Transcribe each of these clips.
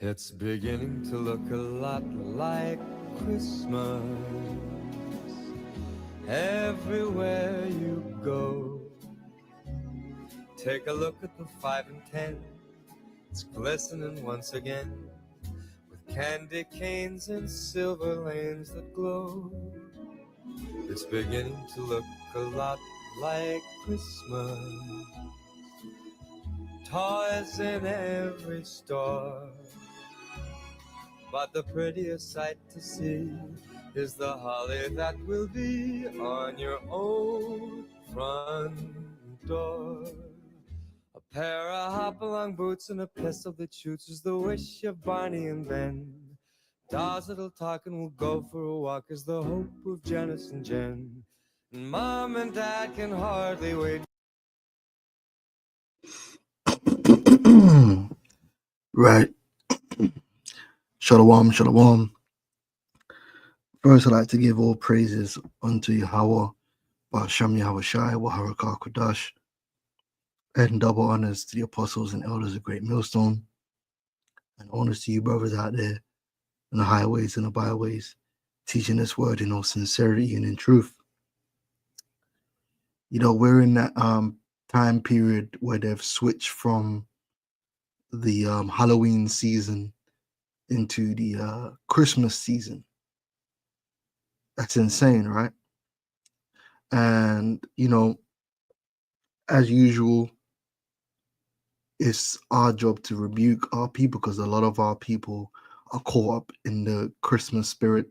It's beginning to look a lot like Christmas everywhere you go. Take a look at the 5 and 10. It's glistening once again with candy canes and silver lanes that glow. It's beginning to look a lot like Christmas. Toys in every store. But the prettiest sight to see is the holly that will be on your own front door. A pair of hop-along boots and a pistol that shoots is the wish of Barney and Ben. Dolls that'll talk and will go for a walk is the hope of Janice and Jen. And Mom and Dad can hardly wait. Right. Shalom, shalom. First, I'd like to give all praises unto Yahweh, Ba'ashem Yahweh Shai, Waharakah Kodash, and double honors to the apostles and elders of Great Millstone, and honors to you brothers out there in the highways and the byways, teaching this word in all sincerity and in truth. You know, we're in that time period where they've switched from the Halloween season into the Christmas season. That's insane, right? And, you know, as usual, it's our job to rebuke our people because a lot of our people are caught up in the Christmas spirit.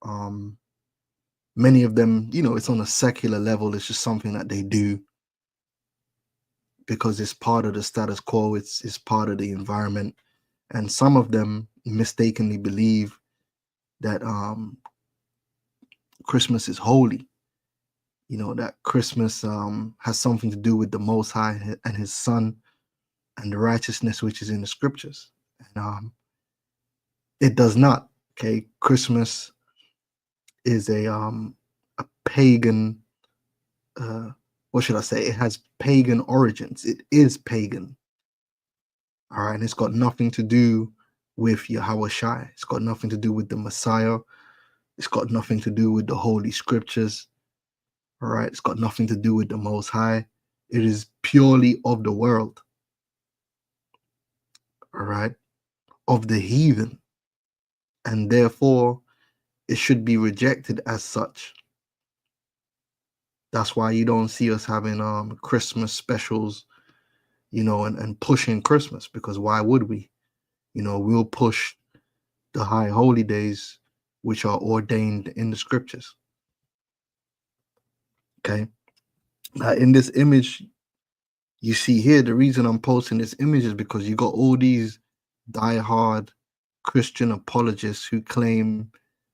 Many of them, you know, it's on a secular level. It's just something that they do because it's part of the status quo. It's part of the environment. And some of them mistakenly believe that Christmas is holy. You know, that Christmas has something to do with the Most High and his Son and the righteousness which is in the scriptures. And it does not. Okay, Christmas is a pagan, what should I say? It has pagan origins. It is pagan. All right, and it's got nothing to do with Yahweh Shai. It's got nothing to do with the Messiah. It's got nothing to do with the Holy Scriptures. All right, it's got nothing to do with the Most High. It is purely of the world. All right, of the heathen. And therefore, it should be rejected as such. That's why you don't see us having Christmas specials, you know, and pushing Christmas, because why would we? You know, we'll push the high holy days which are ordained in the scriptures. Okay. Now, in this image you see here, the reason I'm posting this image is because you got all these diehard Christian apologists who claim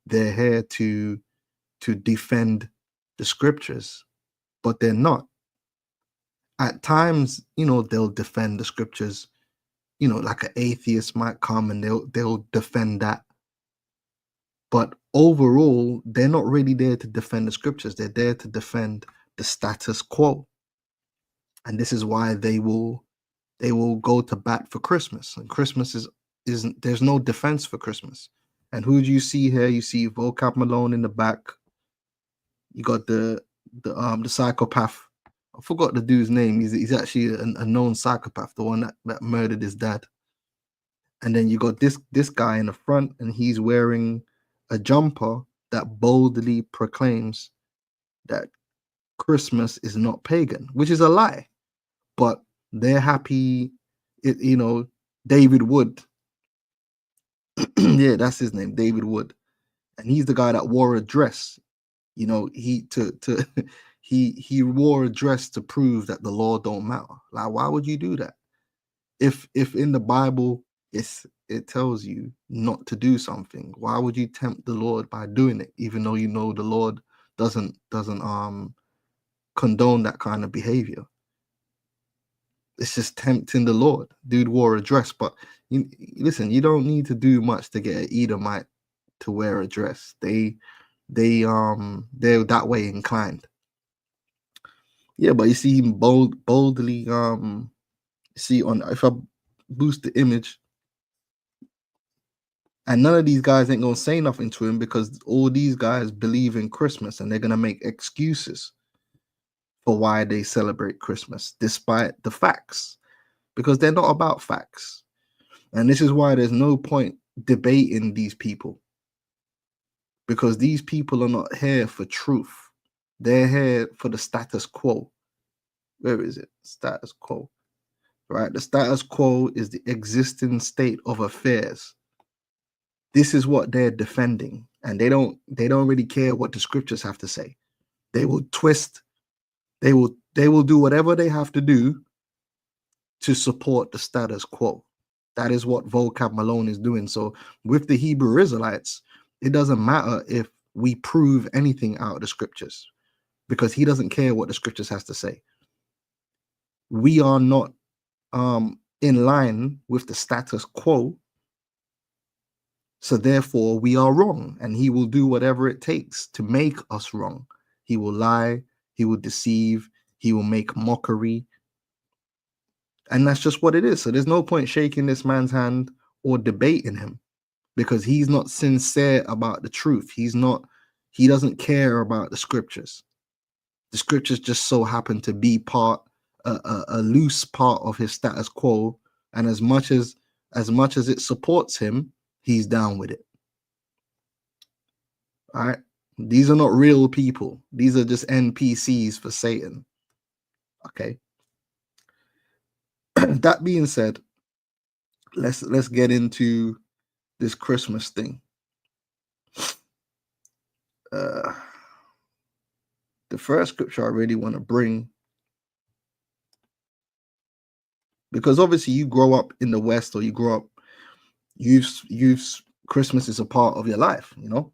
they're here to defend the scriptures, but they're not. At times, you know, they'll defend the scriptures, you know, like an atheist might come and they'll defend that. But overall, they're not really there to defend the scriptures. They're there to defend the status quo. And this is why they will go to bat for Christmas. And Christmas isn't there's no defense for Christmas. And who do you see here? You see Vocab Malone in the back. You got the psychopath. I forgot the dude's name. He's actually a known psychopath, the one that murdered his dad. And then you got this guy in the front, and he's wearing a jumper that boldly proclaims that Christmas is not pagan, which is a lie. But they're happy, you know, David Wood. Yeah, that's his name, David Wood. And he's the guy that wore a dress. You know, he wore a dress to prove that the law don't matter. Like, why would you do that? If in the Bible it tells you not to do something, why would you tempt the Lord by doing it, even though you know the Lord doesn't condone that kind of behavior? It's just tempting the Lord. Dude wore a dress, but listen, you don't need to do much to get an Edomite to wear a dress. They're that way inclined. Yeah, but you see him boldly see on, if I boost the image, And none of these guys ain't gonna say nothing to him because all these guys believe in Christmas and they're gonna make excuses for why they celebrate Christmas, despite the facts, because they're not about facts. And this is why there's no point debating these people, because these people are not here for truth. They're here for the status quo. Where is it? Status quo. Right? The status quo is the existing state of affairs. This is what they're defending, and they don't really care what the scriptures have to say. They will twist, they will do whatever they have to do to support the status quo. That is what Vocab Malone is doing. So with the Hebrew Israelites, it doesn't matter if we prove anything out of the scriptures, because he doesn't care what the scriptures has to say. We are not in line with the status quo, so therefore we are wrong, and he will do whatever it takes to make us wrong. He will lie, he will deceive, he will make mockery, and that's just what it is. So there's no point shaking this man's hand or debating him, because he's not sincere about the truth. He doesn't care about the scriptures. The scriptures just so happen to be a loose part of his status quo, and as much as it supports him, he's down with it. All right, these are not real people. These are just NPCs for Satan. Okay. That being said, let's get into this Christmas thing. The first scripture I really want to bring, because obviously you grow up in the West, or you grow up, you've Christmas is a part of your life, you know.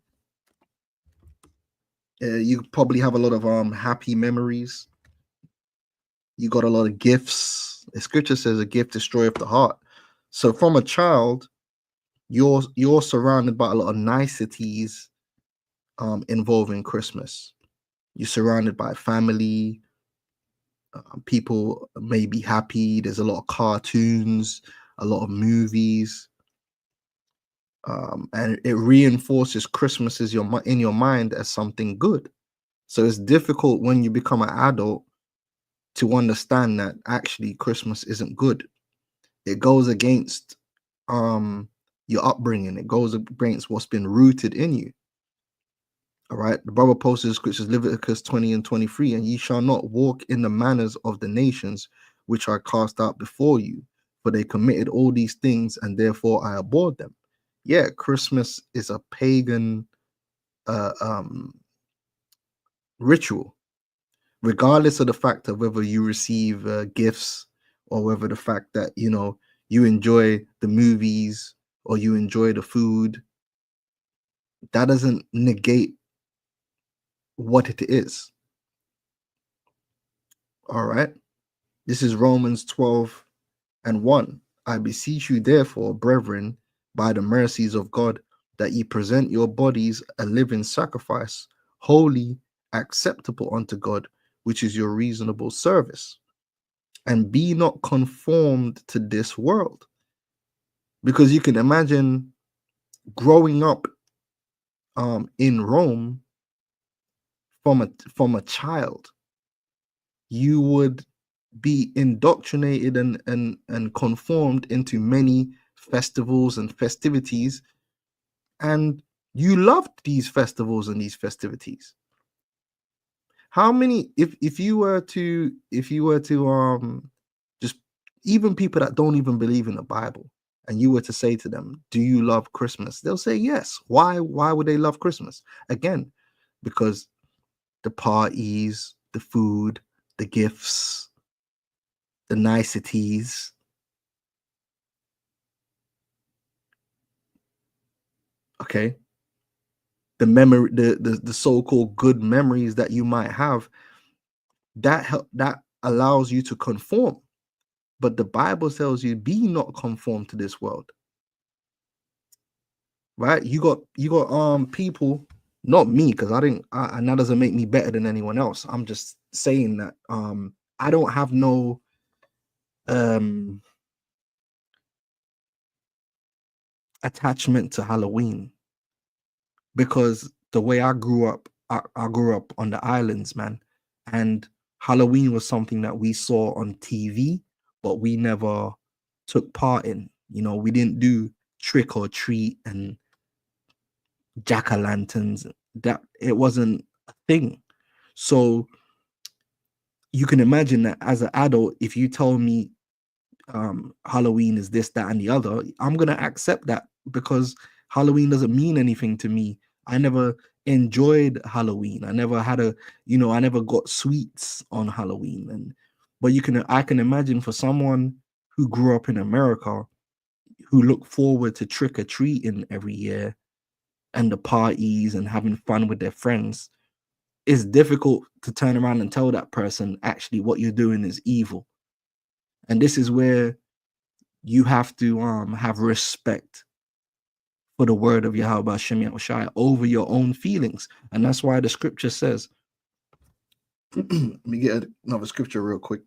You probably have a lot of happy memories. You got a lot of gifts. The scripture says a gift destroyeth the heart. So from a child, you're surrounded by a lot of niceties involving Christmas. You're surrounded by family. People may be happy. There's a lot of cartoons, a lot of movies, and it reinforces Christmas in your mind as something good. So it's difficult when you become an adult to understand that actually Christmas isn't good. It goes against your upbringing. It goes against what's been rooted in you. All right. The Bible posted the scriptures, Leviticus 20 and 23, and ye shall not walk in the manners of the nations which are cast out before you, for they committed all these things, and therefore I abhorred them. Yeah, Christmas is a pagan ritual, regardless of the fact of whether you receive gifts, or whether the fact that you enjoy the movies or you enjoy the food. That doesn't negate what it is. All right. This is Romans 12 and 1. I beseech you, therefore, brethren, by the mercies of God, that ye present your bodies a living sacrifice, holy, acceptable unto God, which is your reasonable service. And be not conformed to this world. Because you can imagine growing up in Rome from a child, you would be indoctrinated and conformed into many festivals and festivities, and you loved these festivals and these festivities. How many, if you were to just, even people that don't even believe in the Bible, and you were to say to them, do you love Christmas? They'll say yes. Why would they love Christmas? Again, because the parties, the food, the gifts, the niceties. Okay. The memory, the so-called good memories that you might have, that allows you to conform. But the Bible tells you, be not conformed to this world. Right? You got people, not me, because and that doesn't make me better than anyone else. I'm just saying that I don't have no attachment to Halloween because the way I grew up, I grew up on the islands, man, and Halloween was something that we saw on TV, but we never took part in. We didn't do trick or treat and jack-o'-lanterns. That it wasn't a thing. So you can imagine that as an adult, if you tell me Halloween is this, that, and the other, I'm gonna accept that because Halloween doesn't mean anything to me. I never enjoyed Halloween. I never got sweets on Halloween. But I can imagine for someone who grew up in America, who looked forward to trick or treating every year and the parties and having fun with their friends, it's difficult to turn around and tell that person actually what you're doing is evil. And this is where you have to have respect for the word of Yahweh Shem Yahushai over your own feelings. And that's why the scripture says, let me get another scripture real quick.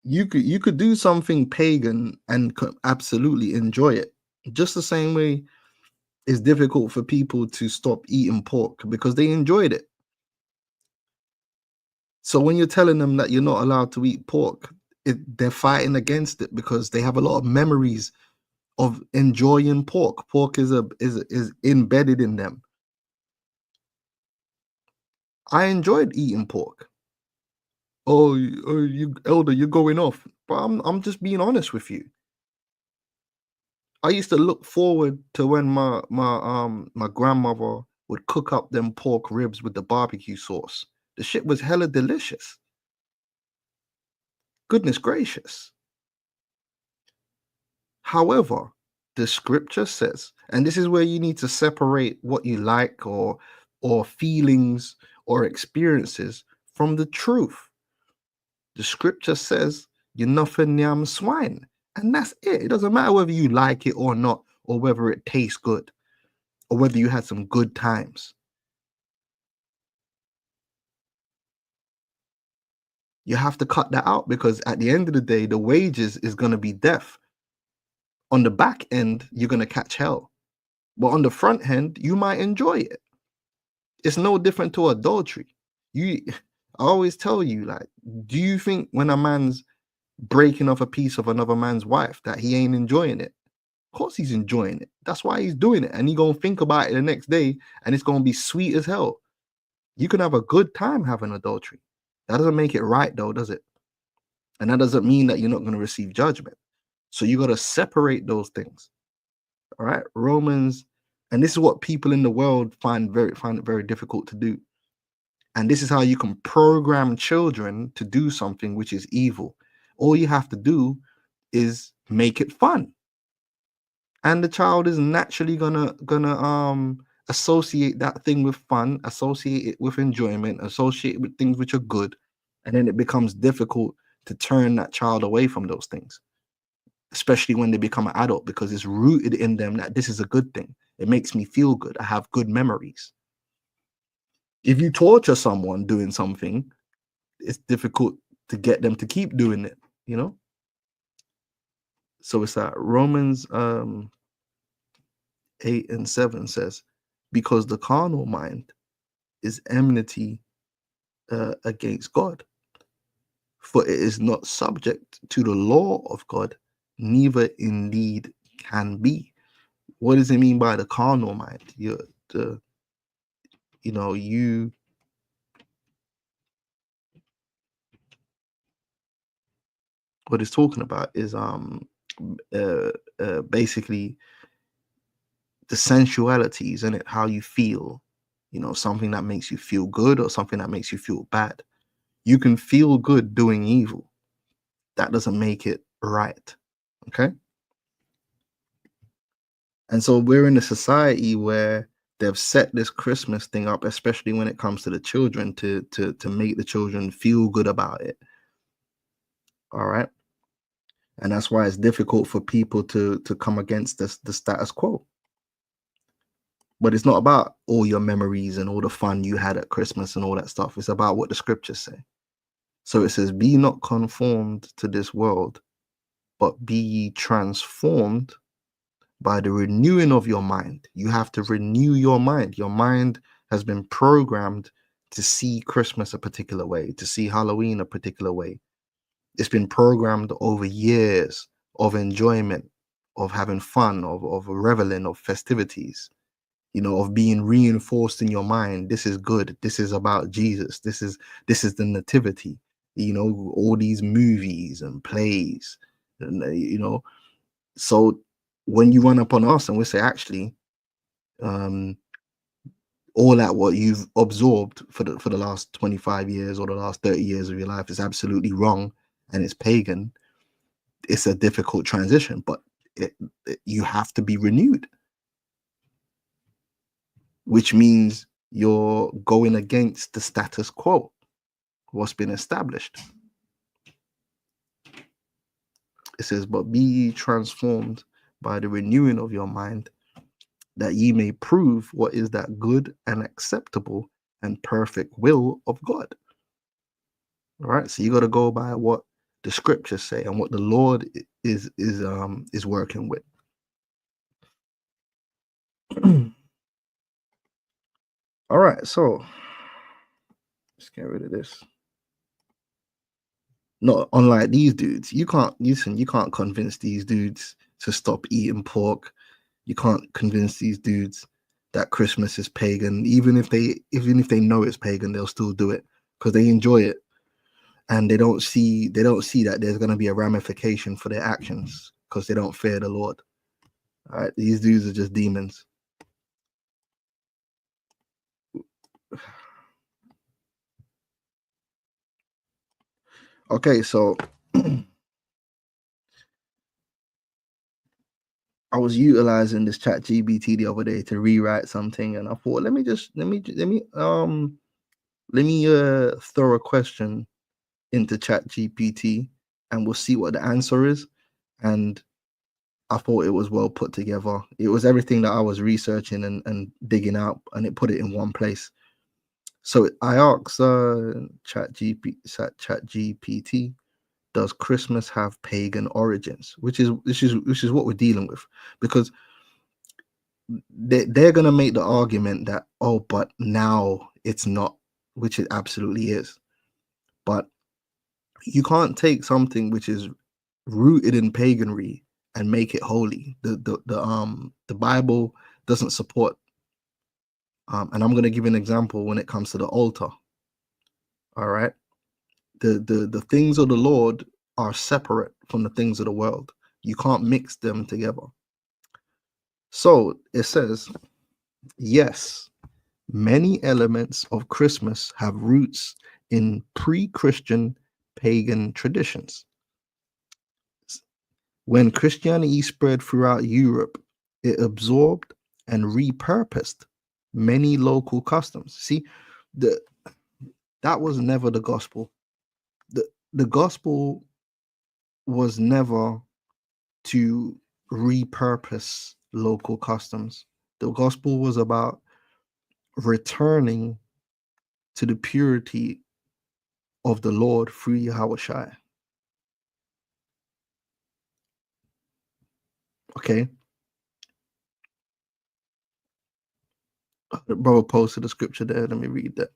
You could do something pagan and absolutely enjoy it. Just the same way it's difficult for people to stop eating pork because they enjoyed it. So when you're telling them that you're not allowed to eat pork, they're fighting against it because they have a lot of memories of enjoying pork. Pork is embedded in them. I enjoyed eating pork. Oh, you elder, you're going off. But I'm just being honest with you. I used to look forward to when my grandmother would cook up them pork ribs with the barbecue sauce. The shit was hella delicious. Goodness gracious. However, the scripture says, and this is where you need to separate what you like or feelings or experiences from the truth. The scripture says, you're nothing yam swine. And that's it. It doesn't matter whether you like it or not, or whether it tastes good, or whether you had some good times. You have to cut that out because at the end of the day, the wages is going to be death. On the back end, you're going to catch hell. But on the front end, you might enjoy it. It's no different to adultery. I always tell you, like, do you think when a man's breaking off a piece of another man's wife that he ain't enjoying it? Of course he's enjoying it. That's why he's doing it. And he gonna think about it the next day and it's gonna be sweet as hell. You can have a good time having adultery. That doesn't make it right though, does it? And that doesn't mean that you're not going to receive judgment. So you got to separate those things. All right. Romans, and this is what people in the world find it very difficult to do. And this is how you can program children to do something which is evil. All you have to do is make it fun. And the child is naturally gonna associate that thing with fun, associate it with enjoyment, associate it with things which are good, and then it becomes difficult to turn that child away from those things, especially when they become an adult, because it's rooted in them that this is a good thing. It makes me feel good. I have good memories. If you torture someone doing something, it's difficult to get them to keep doing it, you know? So it's that Romans 8 and 7 says, because the carnal mind is enmity against God, for it is not subject to the law of God, neither indeed can be. What does it mean by the carnal mind? What it's talking about is basically the sensualities in it, how you feel, something that makes you feel good or something that makes you feel bad. You can feel good doing evil. That doesn't make it right. Okay. And so we're in a society where they've set this Christmas thing up, especially when it comes to the children, to make the children feel good about it. All right. And that's why it's difficult for people to come against the status quo. But it's not about all your memories and all the fun you had at Christmas and all that stuff. It's about what the scriptures say. So it says, be not conformed to this world, but be ye transformed by the renewing of your mind. You have to renew your mind. Your mind has been programmed to see Christmas a particular way, to see Halloween a particular way. It's been programmed over years of enjoyment, of having fun, of reveling, of festivities, of being reinforced in your mind. This is good. This is about Jesus. This is the nativity. All these movies and plays, and so when you run up on us and we say, actually, all that what you've absorbed for the last 25 years or the last 30 years of your life is absolutely wrong and it's pagan, it's a difficult transition, but you have to be renewed, which means you're going against the status quo, what's been established. It says, but be ye transformed by the renewing of your mind, that ye may prove what is that good and acceptable and perfect will of God. All right, so you got to go by what the scriptures say and what the Lord is working with. All right, so let's get rid of this. Not unlike these dudes, you can't convince these dudes to stop eating pork. You can't convince these dudes that Christmas is pagan. Even if they know it's pagan, they'll still do it because they enjoy it, and they don't see that there's going to be a ramification for their actions because they don't fear the Lord. All right, these dudes are just demons. Okay, so I was utilizing this chat GBT the other day to rewrite something, and I thought, let me throw a question into chat GPT and we'll see what the answer is. And I thought it was well put together. It was everything that I was researching and digging out, and it put it in one place. So I asked chat GPT, does Christmas have pagan origins? Which is what we're dealing with, because they're going to make the argument that, oh, but now it's not, which it absolutely is. But you can't take something which is rooted in paganry and make it holy. The Bible doesn't support, and I'm going to give an example when it comes to the altar. All right, the things of the Lord are separate from the things of the world. You can't mix them together. So it says, yes, many elements of Christmas have roots in pre-Christian pagan traditions. When Christianity spread throughout Europe, it absorbed and repurposed many local customs. See, that was never the gospel. The gospel was never to repurpose local customs. The gospel was about returning to the purity of the Lord through Yahushua. Okay. The brother posted the scripture there. Let me read that.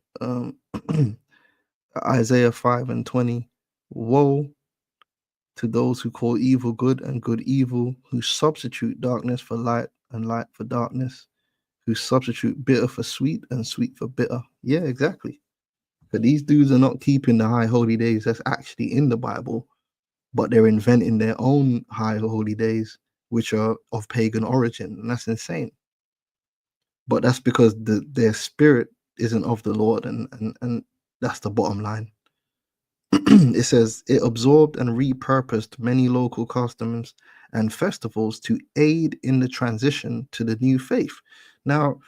Isaiah 5:20. Woe to those who call evil good and good evil, who substitute darkness for light and light for darkness, who substitute bitter for sweet and sweet for bitter. Yeah, exactly. But these dudes are not keeping the high holy days that's actually in the Bible, but they're inventing their own high holy days, which are of pagan origin, and that's insane. But that's because their spirit isn't of the Lord, and that's the bottom line. It says it absorbed and repurposed many local customs and festivals to aid in the transition to the new faith. Now,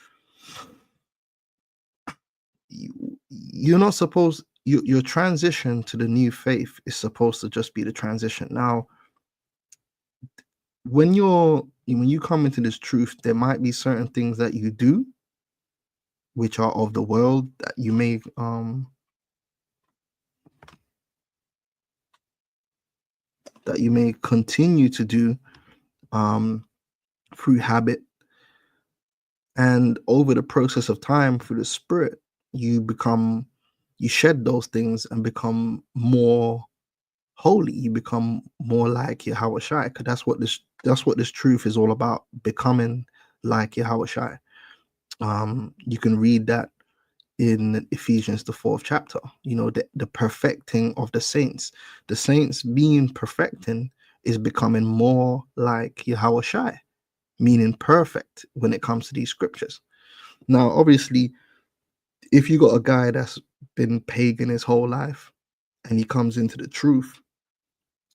you're not supposed, your transition to the new faith is supposed to just be the transition. Now, when you come into this truth, there might be certain things that you do which are of the world that you may continue to do um, through habit, and over the process of time through the Spirit, you shed those things and become more holy. You become more like Yahweh Shai, because that's what this truth is all about, becoming like Yahweh Shai. You can read that in Ephesians, the 4th chapter, the perfecting of the saints. The saints being perfecting is becoming more like Yahweh Shai, meaning perfect when it comes to these scriptures. Now, obviously, if you got a guy that's been pagan his whole life and he comes into the truth,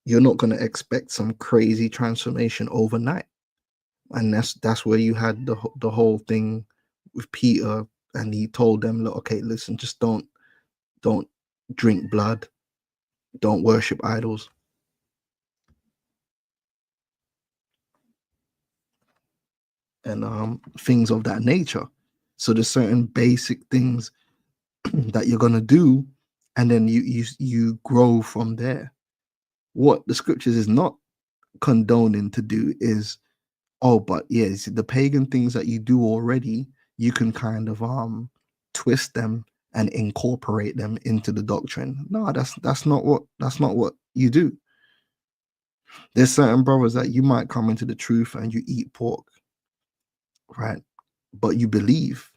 you're not going to expect some crazy transformation overnight. And that's where you had the whole thing with Peter, and he told them, look, okay, listen, just don't drink blood, don't worship idols, and things of that nature. So there's certain basic things that you're gonna do, and then you grow from there. What the scriptures is not condoning to do is, oh, but yeah, see, the pagan things that you do already, you can kind of twist them and incorporate them into the doctrine. No, that's not what you do. There's certain brothers that you might come into the truth and you eat pork, right? But you believe.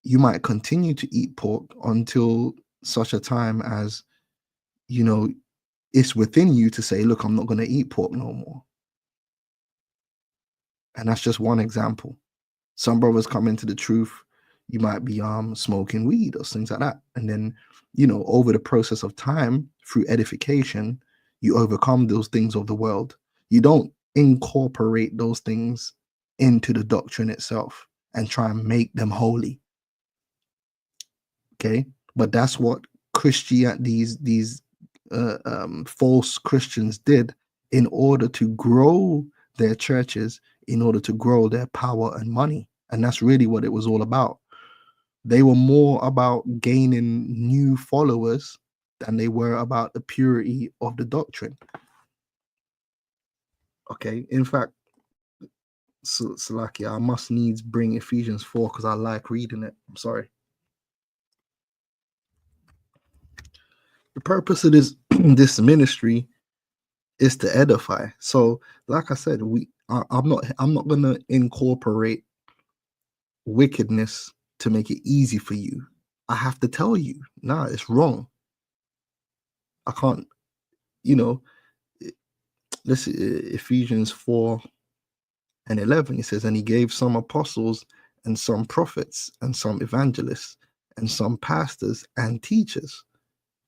You might continue to eat pork until such a time as you know it's within you to say, look, I'm not going to eat pork no more. And that's just one example. Some brothers come into the truth, you might be smoking weed or things like that, and then over the process of time, through edification, you overcome those things of the world. You don't incorporate those things into the doctrine itself and try and make them holy. Okay, but that's what these false Christians did in order to grow their churches, in order to grow their power and money. And that's really what it was all about. They were more about gaining new followers than they were about the purity of the doctrine. Okay, in fact, Salakia, I must needs bring Ephesians 4 because I like reading it. I'm sorry. The purpose of this ministry is to edify. So, like I said, I'm not gonna incorporate wickedness to make it easy for you. I have to tell you, nah, it's wrong. I can't, listen, Ephesians 4:11, it says, and he gave some apostles and some prophets and some evangelists and some pastors and teachers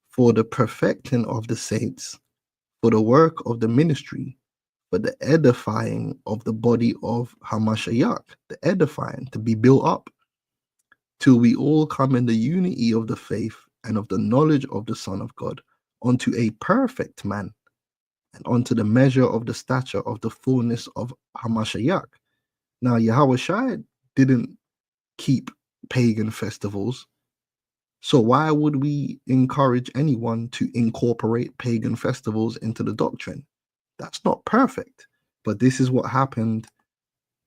for the perfecting of the saints, for the work of the ministry, for the edifying of the body of Hamashiach, the edifying, to be built up, till we all come in the unity of the faith and of the knowledge of the Son of God, unto a perfect man, and unto the measure of the stature of the fullness of Hamashiach. Now, Yahweh Shai didn't keep pagan festivals, so why would we encourage anyone to incorporate pagan festivals into the doctrine? That's not perfect. But this is what happened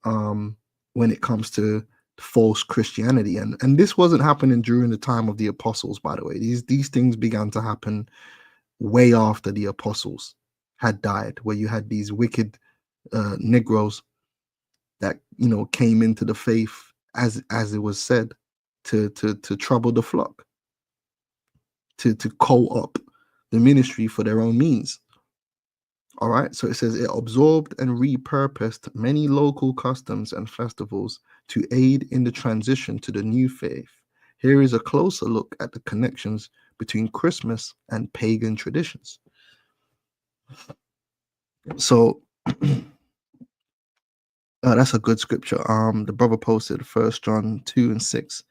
when it comes to false Christianity. And this wasn't happening during the time of the apostles, by the way. These things began to happen way after the apostles had died, where you had these wicked Negroes that came into the faith, as it was said, to trouble the flock, to co-opt the ministry for their own means. All right, so it says it absorbed and repurposed many local customs and festivals to aid in the transition to the new faith. Here is a closer look at the connections between Christmas and pagan traditions. So that's a good scripture. The brother posted 1 John 2:6.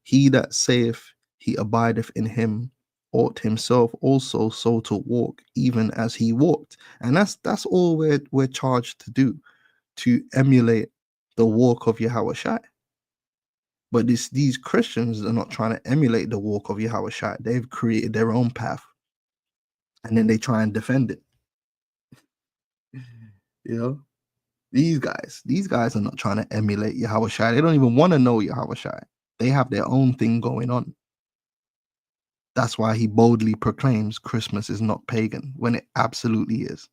He that saith he abideth in him ought himself also so to walk, even as he walked. And that's all we're charged to do, to emulate the walk of Yahweh Shai. But these Christians are not trying to emulate the walk of Yahweh Shai. They've created their own path, and then they try and defend it. You know, these guys are not trying to emulate Yahweh Shai. They don't even want to know Yahweh Shai. They have their own thing going on. That's why he boldly proclaims Christmas is not pagan when it absolutely is.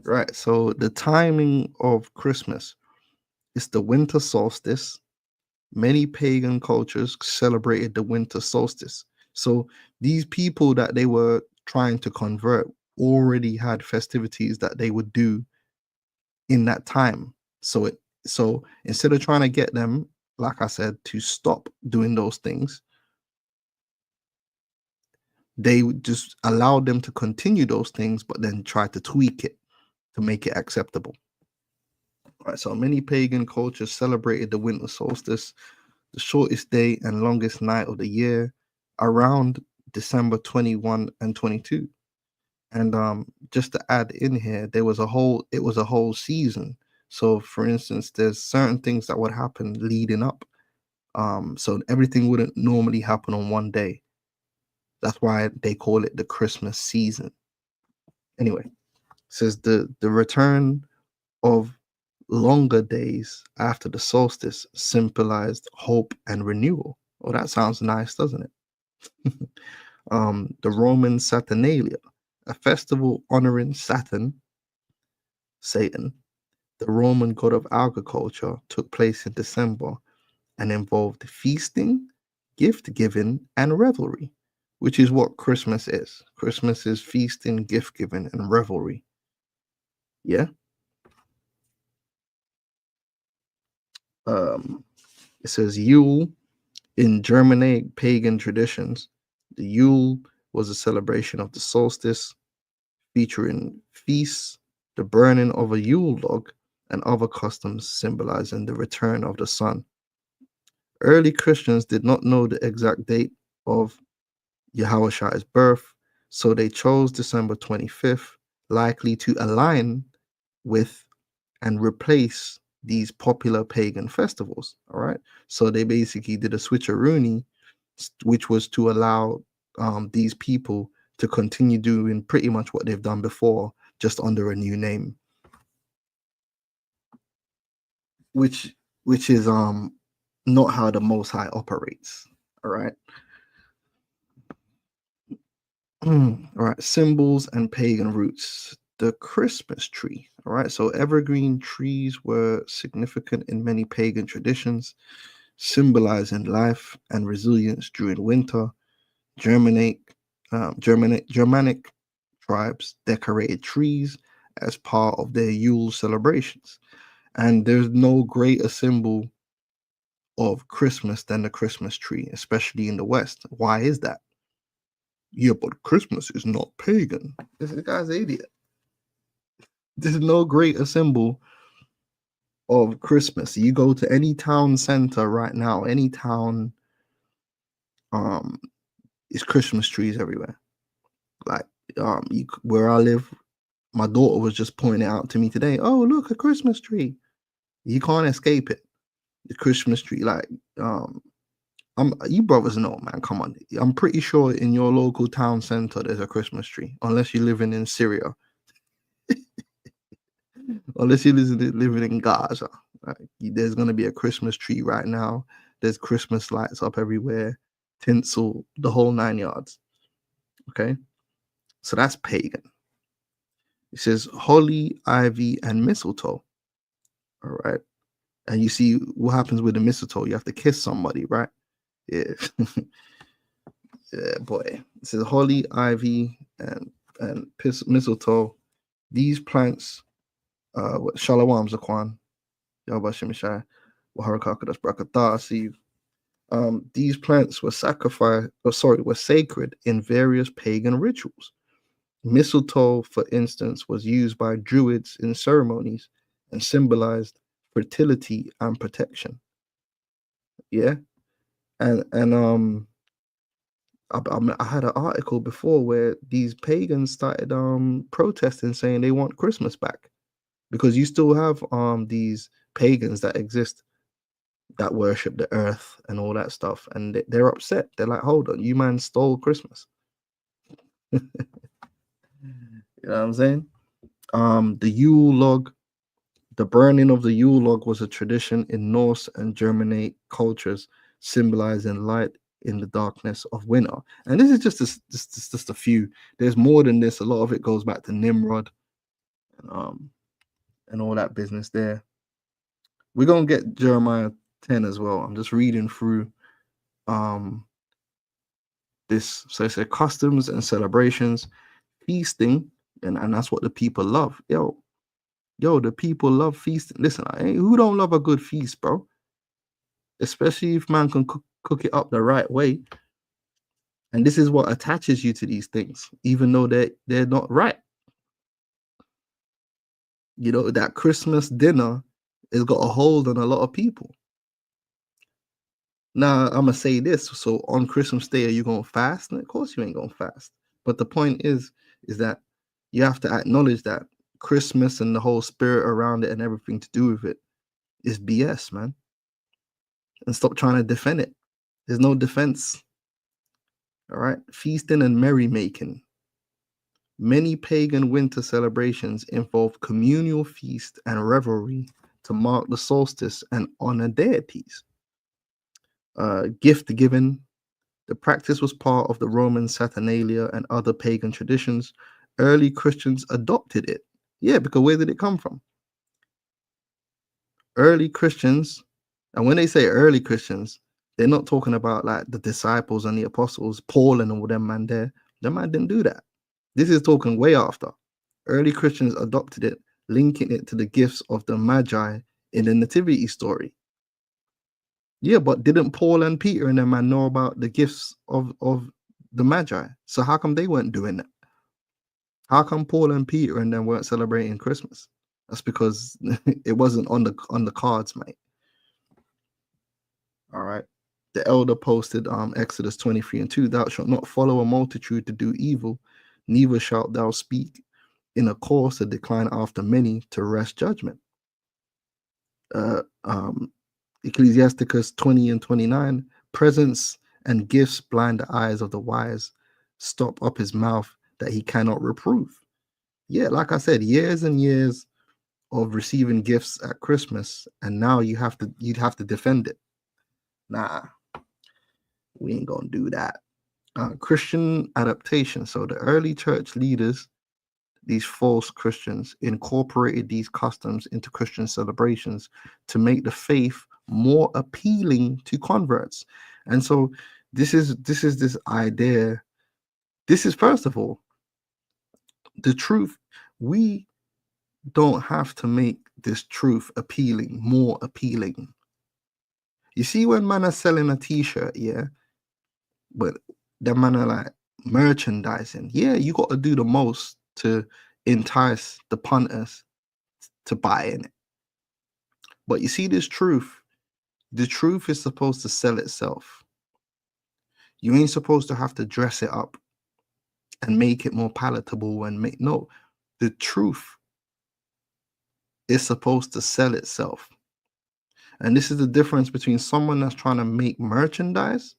Right. So the timing of Christmas is the winter solstice. Many pagan cultures celebrated the winter solstice. So these people that they were trying to convert already had festivities that they would do in that time. So instead of trying to get them, like I said, to stop doing those things, they would just allow them to continue those things, but then try to tweak it to make it acceptable. All right, so many pagan cultures celebrated the winter solstice, the shortest day and longest night of the year, around December 21 and 22. And just to add in here, it was a whole season. So for instance, there's certain things that would happen leading up. So everything wouldn't normally happen on one day. That's why they call it the Christmas season. Anyway, it says the return of longer days after the solstice symbolized hope and renewal. Oh, that sounds nice, doesn't it? The Roman Saturnalia, a festival honoring Satan, the Roman god of agriculture, took place in December and involved feasting, gift giving, and revelry, which is what Christmas is. Christmas is feasting, gift giving, and revelry. Yeah. It says Yule. In Germanic pagan traditions, the Yule was a celebration of the solstice, featuring feasts, the burning of a Yule log, and other customs symbolizing the return of the sun. Early Christians did not know the exact date of Yahushai's birth, so they chose December 25th, likely to align with and replace these popular pagan festivals. All right. So they basically did a switcheroony, which was to allow these people to continue doing pretty much what they've done before, just under a new name. Which is not how the Most High operates. All right. All right. Symbols and pagan roots. The Christmas tree. All right. So evergreen trees were significant in many pagan traditions, symbolizing life and resilience during winter. Germanic tribes decorated trees as part of their Yule celebrations. And there's no greater symbol of Christmas than the Christmas tree, especially in the West. Why is that? Yeah, but Christmas is not pagan. This guy's an idiot. There's no greater symbol of Christmas. You go to any town center right now, any town, it's Christmas trees everywhere. Like where I live, my daughter was just pointing out to me today. Oh, look, a Christmas tree. You can't escape it. The Christmas tree, like you brothers know, man. Come on, I'm pretty sure in your local town center there's a Christmas tree, unless you're living in Syria, unless you're living in Gaza. Like, there's gonna be a Christmas tree right now. There's Christmas lights up everywhere, tinsel, the whole 9 yards. Okay, so that's pagan. It says holly, ivy, and mistletoe. All right, and you see what happens with the mistletoe. You have to kiss somebody, right? Yeah. Yeah, boy. It says holly, ivy, and mistletoe. These plants, Shalom Zakwan, Yahweh Waharakakadas Brakatah, see you. These plants were were sacred in various pagan rituals. Mistletoe, for instance, was used by Druids in ceremonies and symbolized fertility and protection. Yeah. And I had an article before where these pagans started protesting, saying they want Christmas back, because you still have these pagans that exist that worship the earth and all that stuff, and they're upset. They're like, hold on, you man stole Christmas. You know what I'm saying? The Yule log, the burning of the Yule log was a tradition in Norse and Germanic cultures, symbolizing light in the darkness of winter. And this is just a few. There's more than this. A lot of it goes back to Nimrod, and all that business there. We're gonna get Jeremiah 10 as well. I'm just reading through this. So it said customs and celebrations, feasting, and that's what the people love. Yo, the people love feasting. Listen, who don't love a good feast, bro? Especially if man can cook it up the right way. And this is what attaches you to these things, even though they're not right. You know, that Christmas dinner has got a hold on a lot of people. Now, I'm gonna say this. So on Christmas Day, are you gonna fast? And of course you ain't gonna fast. But the point is that you have to acknowledge that Christmas and the whole spirit around it and everything to do with it is BS, man. And stop trying to defend it. There's no defense. All right. Feasting and merrymaking. Many pagan winter celebrations involve communal feast and revelry to mark the solstice and honor deities. Gift giving. The practice was part of the Roman Saturnalia and other pagan traditions. Early Christians adopted it. Yeah, because where did it come from? Early Christians, and when they say early Christians, they're not talking about like the disciples and the apostles, Paul and all them man there. Them man didn't do that. This is talking way after. Early Christians adopted it, linking it to the gifts of the Magi in the Nativity story. Yeah, but didn't Paul and Peter and them man know about the gifts of the Magi? So how come they weren't doing that? How come Paul and Peter and them weren't celebrating Christmas? That's because it wasn't on the cards, mate. All right. The elder posted Exodus 23:2. Thou shalt not follow a multitude to do evil, neither shalt thou speak in a cause to decline after many to wrest judgment. Ecclesiasticus 20:29. Presents and gifts blind the eyes of the wise, stop up his mouth that he cannot reprove. Yeah, like I said, years and years of receiving gifts at Christmas, and now you'd have to defend it. Nah, we ain't gonna do that. Christian adaptation. So the early church leaders, these false Christians, incorporated these customs into Christian celebrations to make the faith more appealing to converts. And so this is this idea. This is, first of all, the truth. We don't have to make this truth appealing, more appealing. You see, when man are selling a t-shirt, yeah, but the man are like merchandising, yeah, you got to do the most to entice the punters to buy in it. But you see, this truth, the truth is supposed to sell itself. You ain't supposed to have to dress it up and make it more palatable and make, no, the truth is supposed to sell itself. And this is the difference between someone that's trying to make merchandise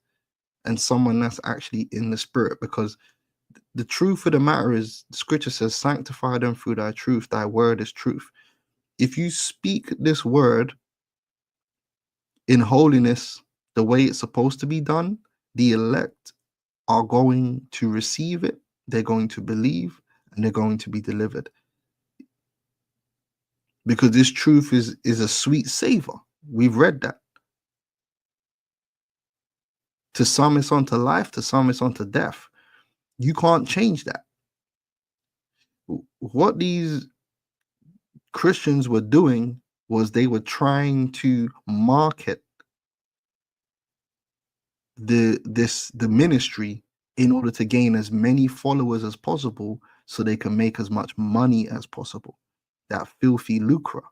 and someone that's actually in the spirit. Because the truth of the matter is, the scripture says, sanctify them through thy truth, thy word is truth. If you speak this word in holiness the way it's supposed to be done, the elect are going to receive it, they're going to believe, and they're going to be delivered. Because this truth is a sweet savor. We've read that. To some it's unto life, to some it's unto death. You can't change that. What these Christians were doing was they were trying to market the ministry in order to gain as many followers as possible so they can make as much money as possible. That filthy lucre.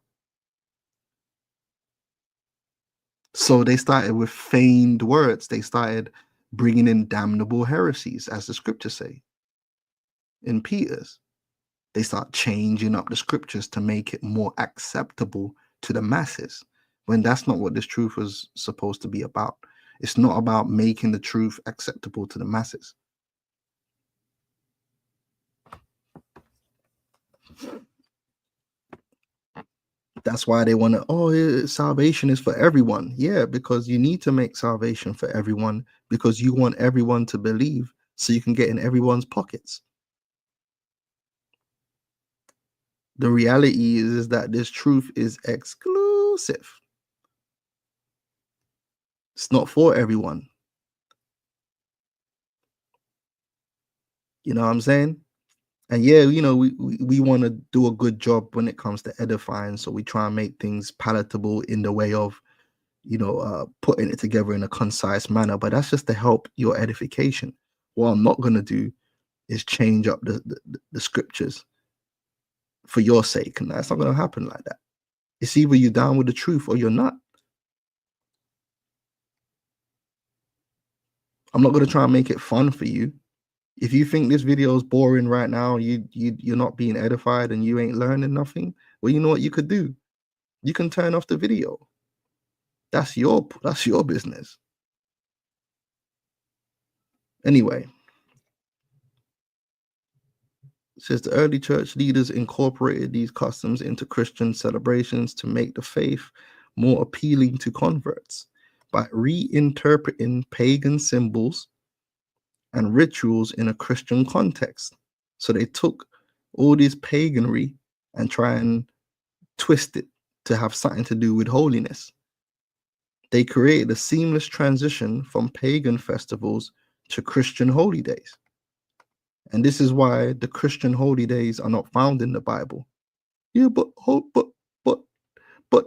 So they started with feigned words. They started bringing in damnable heresies, as the scriptures say in Peter's. They start changing up the scriptures to make it more acceptable to the masses, when that's not what this truth was supposed to be about. It's not about making the truth acceptable to the masses. That's why they want to, salvation is for everyone. Yeah, because you need to make salvation for everyone, because you want everyone to believe so you can get in everyone's pockets. The reality is that this truth is exclusive. It's not for everyone. You know what I'm saying? And yeah, we want to do a good job when it comes to edifying. So we try and make things palatable in the way of, putting it together in a concise manner. But that's just to help your edification. What I'm not going to do is change up the scriptures for your sake. And that's not going to happen like that. It's either you're down with the truth or you're not. I'm not going to try and make it fun for you. If you think this video is boring right now, you're not being edified and you ain't learning nothing, well, you know what you could do? You can turn off the video. That's your business. Anyway, it says the early church leaders incorporated these customs into Christian celebrations to make the faith more appealing to converts by reinterpreting pagan symbols and rituals in a Christian context. So they took all this paganry and try and twist it to have something to do with holiness. They created a seamless transition from pagan festivals to Christian holy days. And this is why the Christian holy days are not found in the Bible. Yeah, but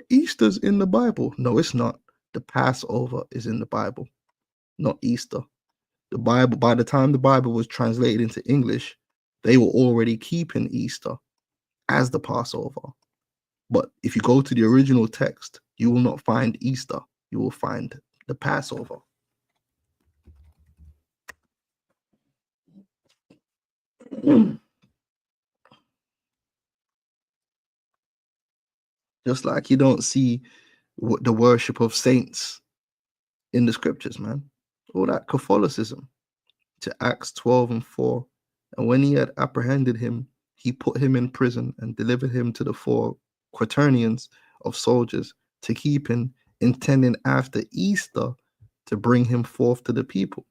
Easter's in the Bible. No, it's not. The Passover is in the Bible, not Easter. The Bible, by the time the Bible was translated into English, they were already keeping Easter as the Passover. But if you go to the original text, you will not find Easter. You will find the Passover. Just like you don't see the worship of saints in the scriptures, man. All that Catholicism. To Acts 12:4. And when he had apprehended him, he put him in prison and delivered him to the 4 quaternions of soldiers to keep him, intending after Easter to bring him forth to the people.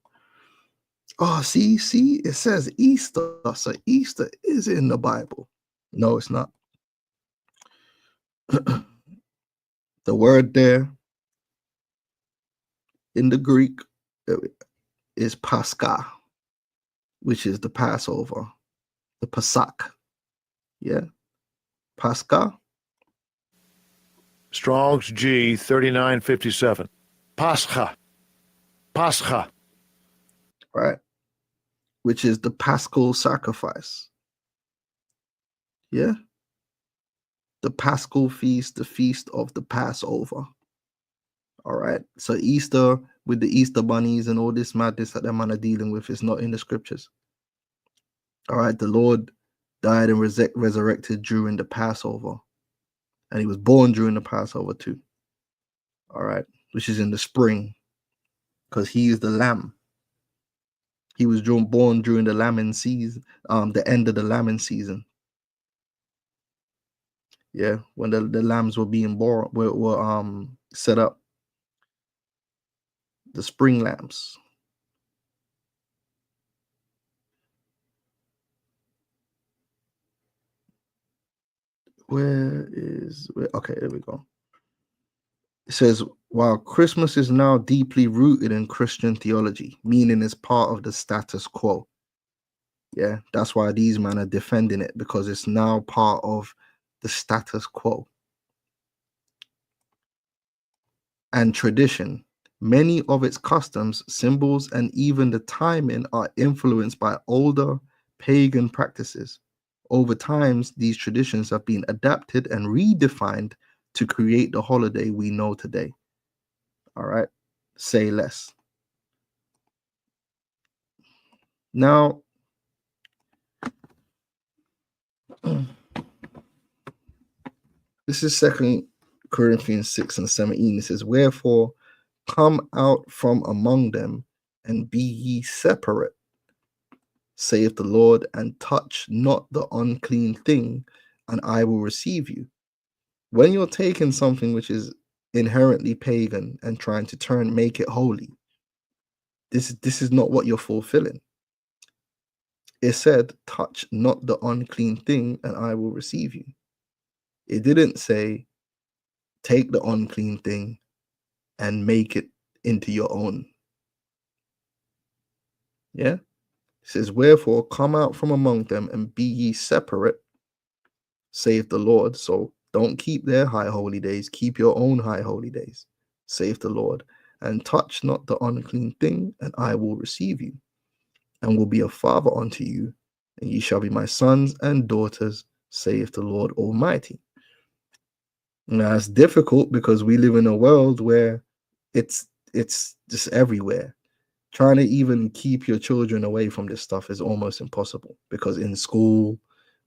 Oh, see, it says Easter. So Easter is in the Bible. No, it's not. The word there in the Greek is Pascha, which is the Passover, the Pesach. Yeah. Pascha. Strong's G 3957. Pascha. Right. Which is the Paschal sacrifice. Yeah. The Paschal feast, the feast of the Passover. All right. So Easter with the Easter bunnies and all this madness that man are dealing with is not in the scriptures. All right. The Lord died and resurrected during the Passover. And he was born during the Passover too. All right. Which is in the spring. Because he is the lamb. He was born during the lambing season, the end of the lambing season. Yeah, when the lambs were being born, were set up. The spring lambs. Okay, there we go. It says, while Christmas is now deeply rooted in Christian theology, meaning it's part of the status quo. Yeah, that's why these men are defending it, because it's now part of the status quo. And tradition. Many of its customs, symbols, and even the timing are influenced by older pagan practices. Over time, these traditions have been adapted and redefined to create the holiday we know today. All right. Say less. Now, this is 2 Corinthians 6:17. It says, "Wherefore come out from among them and be ye separate, saith the Lord, and touch not the unclean thing, and I will receive you." When you're taking something which is inherently pagan and trying to make it holy, this is not what you're fulfilling. It said, touch not the unclean thing, and I will receive you. It didn't say, take the unclean thing and make it into your own. Yeah? It says, "Wherefore come out from among them and be ye separate, saith the Lord." So don't keep their high holy days, keep your own high holy days, saith the Lord. "And touch not the unclean thing, and I will receive you, and will be a father unto you, and ye shall be my sons and daughters, saith the Lord Almighty." Now it's difficult because we live in a world where it's just everywhere. Trying to even keep your children away from this stuff is almost impossible, because in school,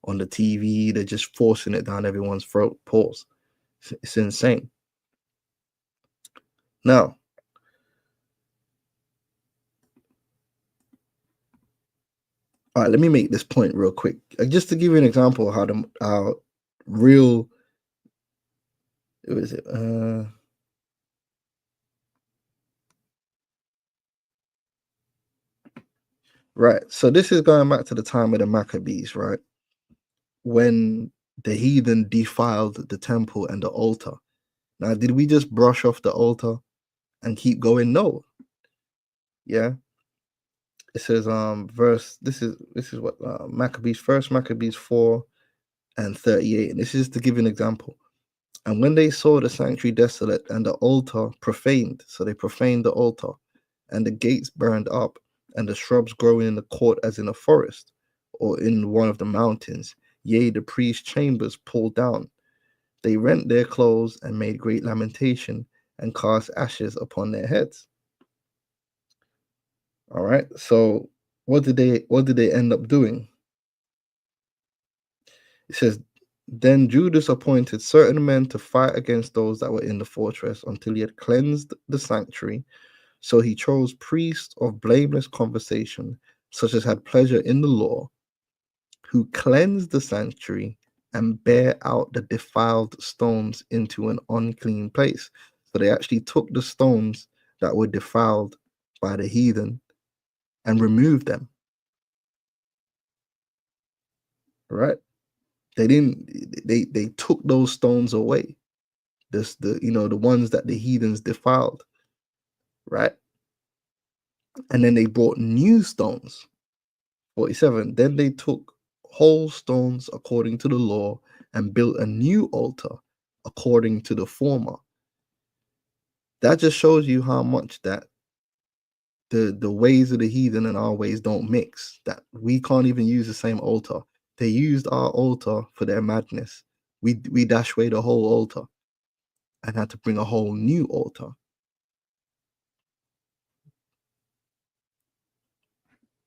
on the TV, they're just forcing it down everyone's throat. Pause. It's insane. Now, all right, let me make this point real quick, just to give you an example of how real. What is it? Right. So this is going back to the time of the Maccabees, right? When the heathen defiled the temple and the altar. Now, did we just brush off the altar and keep going? No. Yeah. It says this is what Maccabees, first Maccabees 4:38. And this is to give an example. "And when they saw the sanctuary desolate and the altar profaned," so they profaned the altar, "and the gates burned up, and the shrubs growing in the court as in a forest, or in one of the mountains, yea, the priest's chambers pulled down, they rent their clothes and made great lamentation, and cast ashes upon their heads." All right. So what did they end up doing? It says, "Then Judas appointed certain men to fight against those that were in the fortress until he had cleansed the sanctuary. So he chose priests of blameless conversation, such as had pleasure in the law, who cleansed the sanctuary and bear out the defiled stones into an unclean place." So they actually took the stones that were defiled by the heathen and removed them. Right? They didn't. They took those stones away. The ones that the heathens defiled. Right? And then they brought new stones. 47. "Then they took whole stones according to the law and built a new altar according to the former." That just shows you how much that the ways of the heathen and our ways don't mix, that we can't even use the same altar. They used our altar for their madness. We dash away the whole altar and had to bring a whole new altar.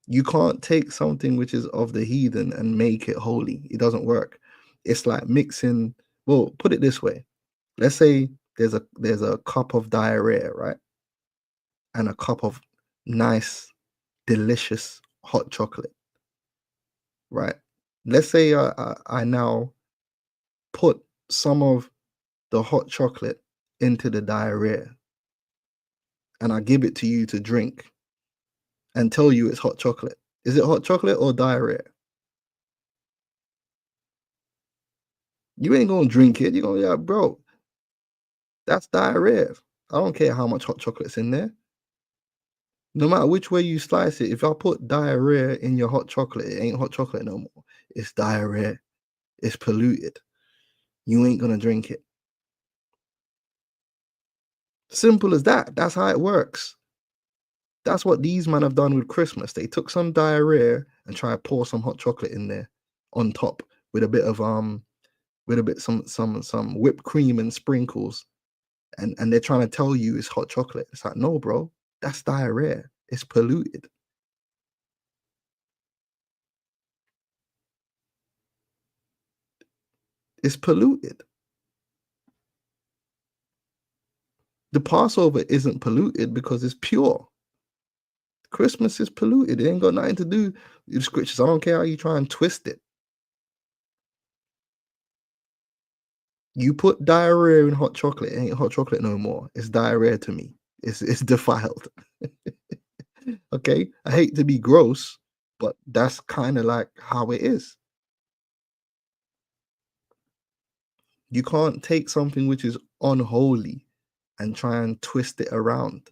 You can't take something which is of the heathen and make it holy. It doesn't work. It's like mixing. Well, put it this way. Let's say there's a cup of diarrhea, right? And a cup of nice, delicious hot chocolate, right? Let's say I now put some of the hot chocolate into the diarrhea and I give it to you to drink and tell you it's hot chocolate. Is it hot chocolate or diarrhea? You ain't gonna drink it. You're gonna, yeah, bro, that's diarrhea. I don't care how much hot chocolate's in there. No matter which way you slice it, if I put diarrhea in your hot chocolate, it ain't hot chocolate no more. It's diarrhea. It's polluted. You ain't gonna drink it. Simple as that. That's how it works. That's what these men have done with Christmas. They took some diarrhea and try to pour some hot chocolate in there on top with a bit of some whipped cream and sprinkles. and they're trying to tell you it's hot chocolate. It's like, no, bro, that's diarrhea. It's polluted. It's polluted. The Passover isn't polluted because it's pure. Christmas is polluted. It ain't got nothing to do with the scriptures. I don't care how you try and twist it. You put diarrhea in hot chocolate, it ain't hot chocolate no more. It's diarrhea to me. It's defiled. Okay? I hate to be gross, but that's kind of like how it is. You can't take something which is unholy and try and twist it around,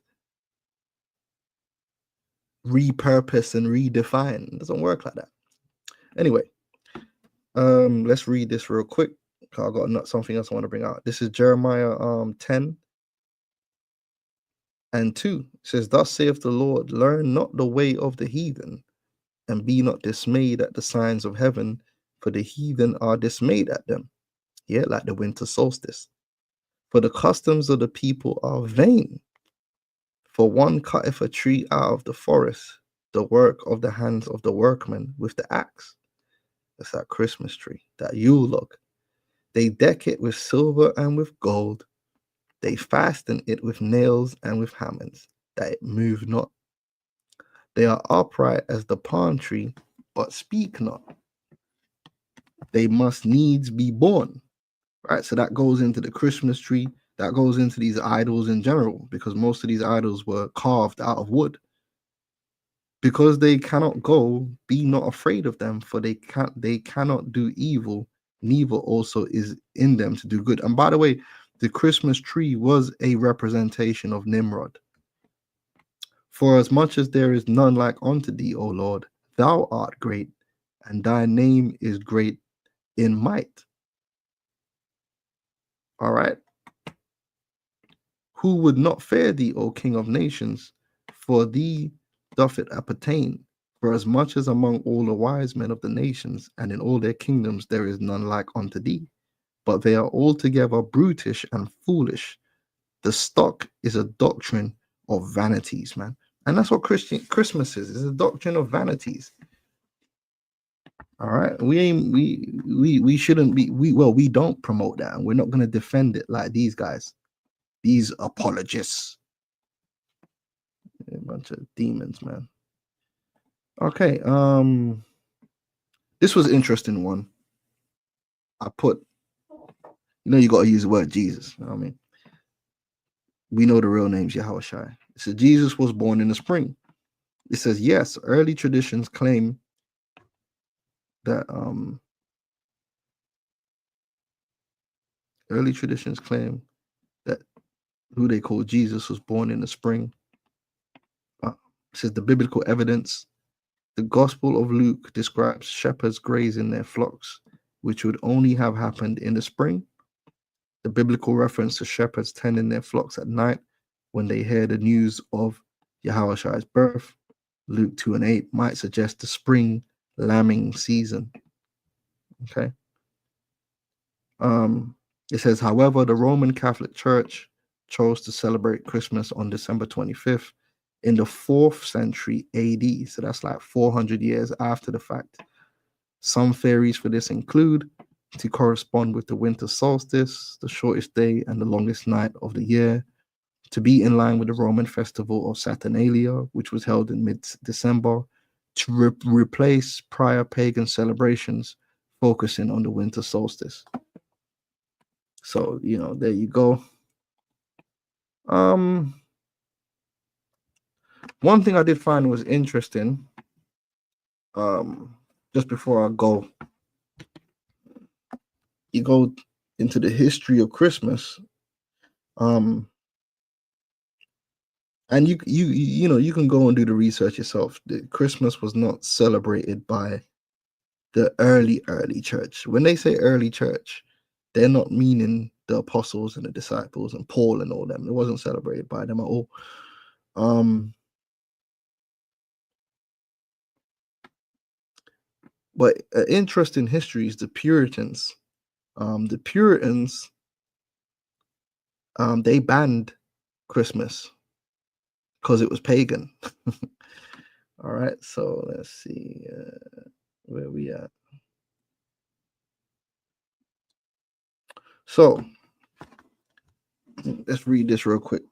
repurpose and redefine. It doesn't work like that. Anyway, let's read this real quick. I got something else I want to bring out. This is Jeremiah 10 and 2. It says, "Thus saith the Lord, learn not the way of the heathen, and be not dismayed at the signs of heaven, for the heathen are dismayed at them." Yeah, like the winter solstice. "For the customs of the people are vain. For one cutteth a tree out of the forest, the work of the hands of the workman with the axe." That's that Christmas tree, that Yule log. "They deck it with silver and with gold. They fasten it with nails and with hammers, that it move not. They are upright as the palm tree, but speak not. They must needs be born." Right? So that goes into the Christmas tree. That goes into these idols in general, because most of these idols were carved out of wood. "Because they cannot go, be not afraid of them, for they cannot do evil, neither also is in them to do good." And by the way, the Christmas tree was a representation of Nimrod. "For as much as there is none like unto thee, O Lord, thou art great, and thy name is great in might." All right. "Who would not fear thee, O King of nations? For thee doth it appertain. For as much as among all the wise men of the nations, and in all their kingdoms, there is none like unto thee. But they are altogether brutish and foolish. The stock is a doctrine of vanities," man. And that's what Christmas is. It's a doctrine of vanities. All right. We shouldn't be, we don't promote that, and we're not going to defend it like these guys, these apologists. A bunch of demons, man. Okay. This was an interesting one. I put, you got to use the word Jesus. You know what I mean? We know the real name's Yahushua. It says Jesus was born in the spring. It says, yes, early traditions claim that who they call Jesus was born in the spring. It says the biblical evidence. The Gospel of Luke describes shepherds grazing their flocks, which would only have happened in the spring. The biblical reference to shepherds tending their flocks at night when they hear the news of Yahushua's birth, Luke 2 and 8, might suggest the spring lambing season. Okay. It says, however, the Roman Catholic Church chose to celebrate Christmas on December 25th in the 4th century AD. So that's like 400 years after the fact. Some theories for this include to correspond with the winter solstice, the shortest day and the longest night of the year, to be in line with the Roman festival of Saturnalia, which was held in mid-December, to replace prior pagan celebrations focusing on the winter solstice. So, there you go. One thing I did find was interesting, just before I go, you go into the history of Christmas, and you can go and do the research yourself. Christmas was not celebrated by the early church. When they say early church, they're not meaning the apostles and the disciples and Paul and all them. It wasn't celebrated by them at all. But an interesting history is the Puritans. The Puritans They banned Christmas because it was pagan. All right, so let's see where we at. So let's read this real quick.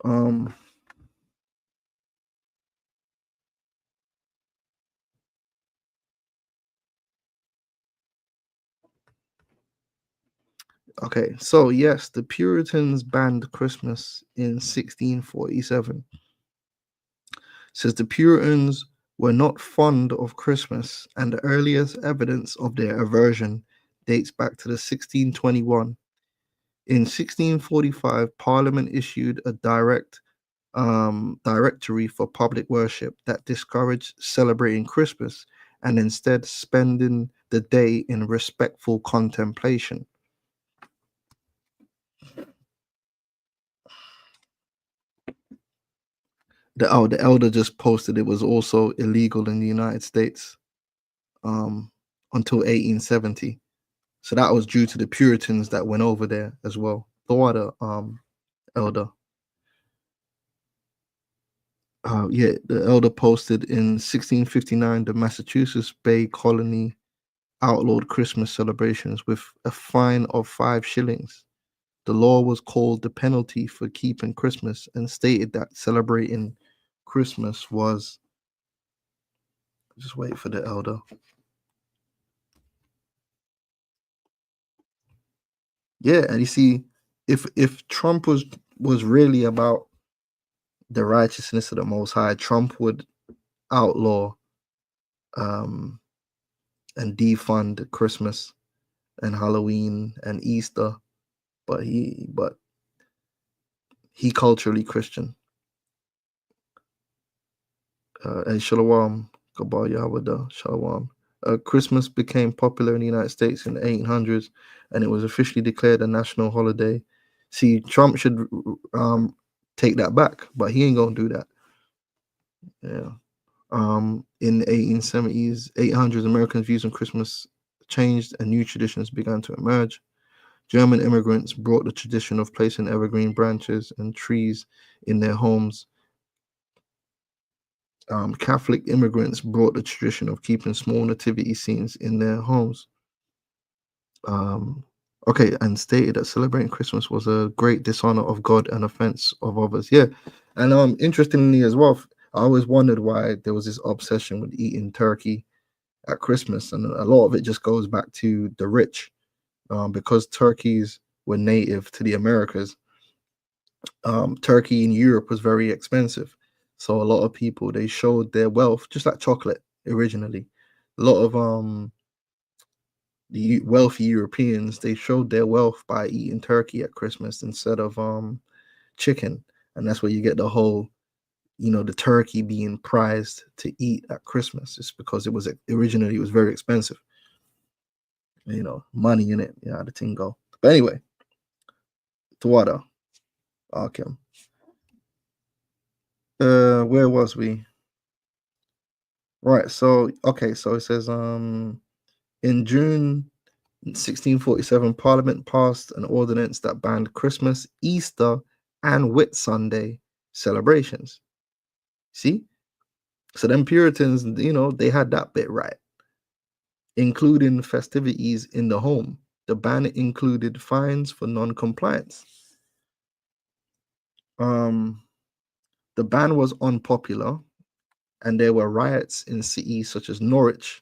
Um, okay, so yes, the Puritans banned Christmas in 1647. Says the Puritans were not fond of Christmas, and the earliest evidence of their aversion dates back to the 1621. In 1645, Parliament issued a directory for public worship that discouraged celebrating Christmas and instead spending the day in respectful contemplation. The elder just posted it was also illegal in the United States until 1870. So that was due to the Puritans that went over there as well. The water, elder. Yeah, the elder posted in 1659 the Massachusetts Bay Colony outlawed Christmas celebrations with a fine of 5 shillings. The law was called the penalty for keeping Christmas and stated that celebrating Christmas was. Just wait for the elder. Yeah, and you see, if Trump was really about the righteousness of the Most High, Trump would outlaw um, and defund Christmas and Halloween and Easter, but he culturally Christian. And Shalom, Kabal Yahweh, Shalom. Christmas became popular in the United States in the 1800s, and it was officially declared a national holiday. See, Trump should take that back, but he ain't gonna do that. Yeah. In the 1870s, 800s, Americans' views on Christmas changed and new traditions began to emerge. German immigrants brought the tradition of placing evergreen branches and trees in their homes. Catholic immigrants brought the tradition of keeping small nativity scenes in their homes. Okay, and stated that celebrating Christmas was a great dishonor of God and offense of others. Yeah, and interestingly as well, I always wondered why there was this obsession with eating turkey at Christmas, and a lot of it just goes back to the rich, because turkeys were native to the Americas. Turkey in Europe was very expensive, so a lot of people they showed their wealth, just like chocolate originally. A lot of the wealthy Europeans they showed their wealth by eating turkey at Christmas instead of chicken, and that's where you get the whole the turkey being prized to eat at Christmas. It's because it was originally it was very expensive. Money in it, the thing go. But anyway, to water. Okay. Where was we? Right. So okay. So it says in June 1647, Parliament passed an ordinance that banned Christmas, Easter, and Whitsunday celebrations. See, so them Puritans, they had that bit right, including festivities in the home. The ban included fines for non-compliance. The ban was unpopular, and there were riots in cities such as Norwich,